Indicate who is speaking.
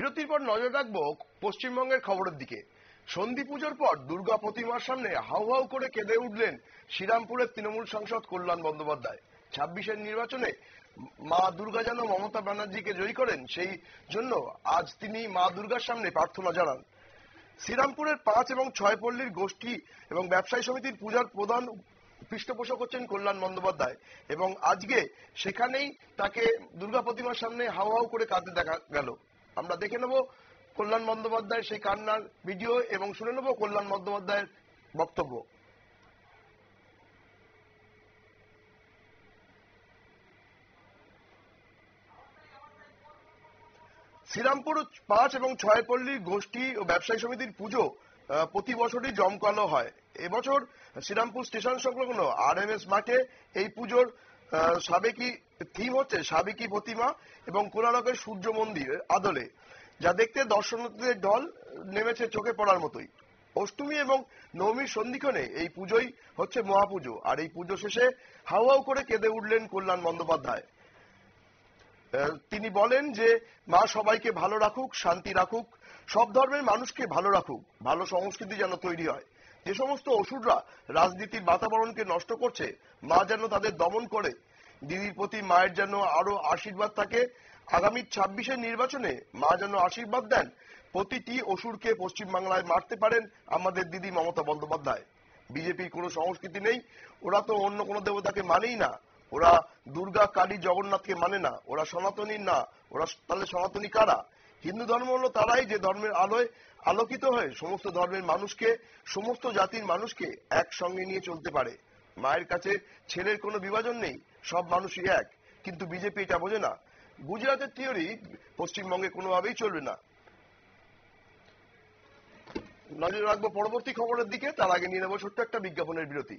Speaker 1: বিরতির পর নজর রাখবো পশ্চিমবঙ্গের খবরের দিকে। সন্ধি পুজোর পর দুর্গা প্রতিমার সামনে হাউ হাউ করে কেঁদে উঠলেন শ্রীরামপুরের তৃণমূল সাংসদ কল্যাণ বন্দ্যোপাধ্যায়। 26-এর নির্বাচনে মা দুর্গা যেন মমতা ব্যানার্জিকে জয়ী করেন, সেই জন্য আজ তিনি মা দুর্গার সামনে প্রার্থনা জানান। শ্রীরামপুরের 5 এবং 6 পল্লীর গোষ্ঠী এবং ব্যবসায়ী সমিতির পূজার প্রধান পৃষ্ঠপোষক হচ্ছেন কল্যাণ বন্দ্যোপাধ্যায়, এবং আজকে সেখানেই তাকে দুর্গা প্রতিমার সামনে হাউ হাউ করে কাঁদতে দেখা গেল। আমরা দেখে নেব কল্যাণ বন্দ্যোপাধ্যায়ের সেই কান্নার ভিডিও এবং শুনে নেব কল্যাণ বন্দ্যোপাধ্যায়ের বক্তব্য। শ্রীরামপুর 5 এবং 6 পল্লীর গোষ্ঠী ও ব্যবসায়ী সমিতির পুজো প্রতি বছরই জমকালো হয়। এবছর শ্রীরামপুর স্টেশন সংলগ্ন RMS মাঠে এই পুজোর সাবেকি থিম হচ্ছে সাবেকি প্রতিমা এবং কোণারকের সূর্য মন্দিরের আদলে, যা দেখতে দর্শনার্থীদের ঢল নেমেছে চোখে পড়ার মতোই। অষ্টমী এবং নবমীর সন্ধিক্ষণে এই পুজোই হচ্ছে মহাপুজো, আর এই পুজো শেষে হাউ হাউ করে কেঁদে উঠলেন কল্যাণ বন্দ্যোপাধ্যায়। তিনি বলেন যে মা সবাইকে ভালো রাখুক, শান্তি রাখুক, সব ধর্মের মানুষকে ভালো রাখুক, ভালো সংস্কৃতি যেন তৈরি হয়। যে সমস্ত অসুররা রাজনীতির বাতাবরণকে নষ্ট করছে, মা যেন তাদের দমন করে। দিদির প্রতি মায়ের যেন আরো আশীর্বাদ থাকে। আগামী 26-এর নির্বাচনে মা যেন আশীর্বাদ দেন, প্রতিটি অসুরকে পশ্চিমবাংলায় মারতে পারেন আমাদের দিদি মমতা বন্দ্যোপাধ্যায়। বিজেপির কোনো সংস্কৃতি নেই, ওরা তো অন্য কোনো দেবতাকে মানেই না, ওরা দুর্গা, কালী, জগন্নাথকে মানে না, ওরা সনাতনী না। ওরা তাহলে সনাতনী কারা? হিন্দু ধর্ম হলো তারাই যে ধর্মের আলোয় আলোকিত হয়ে সমস্ত ধর্মের মানুষকে, সমস্ত জাতির মানুষকে একসঙ্গে নিয়ে চলতে পারে। মায়ের কাছে ছেলের কোনো বিভাজন নেই, সব মানুষই এক, কিন্তু বিজেপি এটা বোঝে না। গুজরাটের থিওরি পশ্চিমবঙ্গে কোনোভাবেই চলবে না। নজর রাখবো পরবর্তী খবরের দিকে, তার আগে নিয়ে নেবো ছোট্ট একটা বিজ্ঞাপনের বিরতি।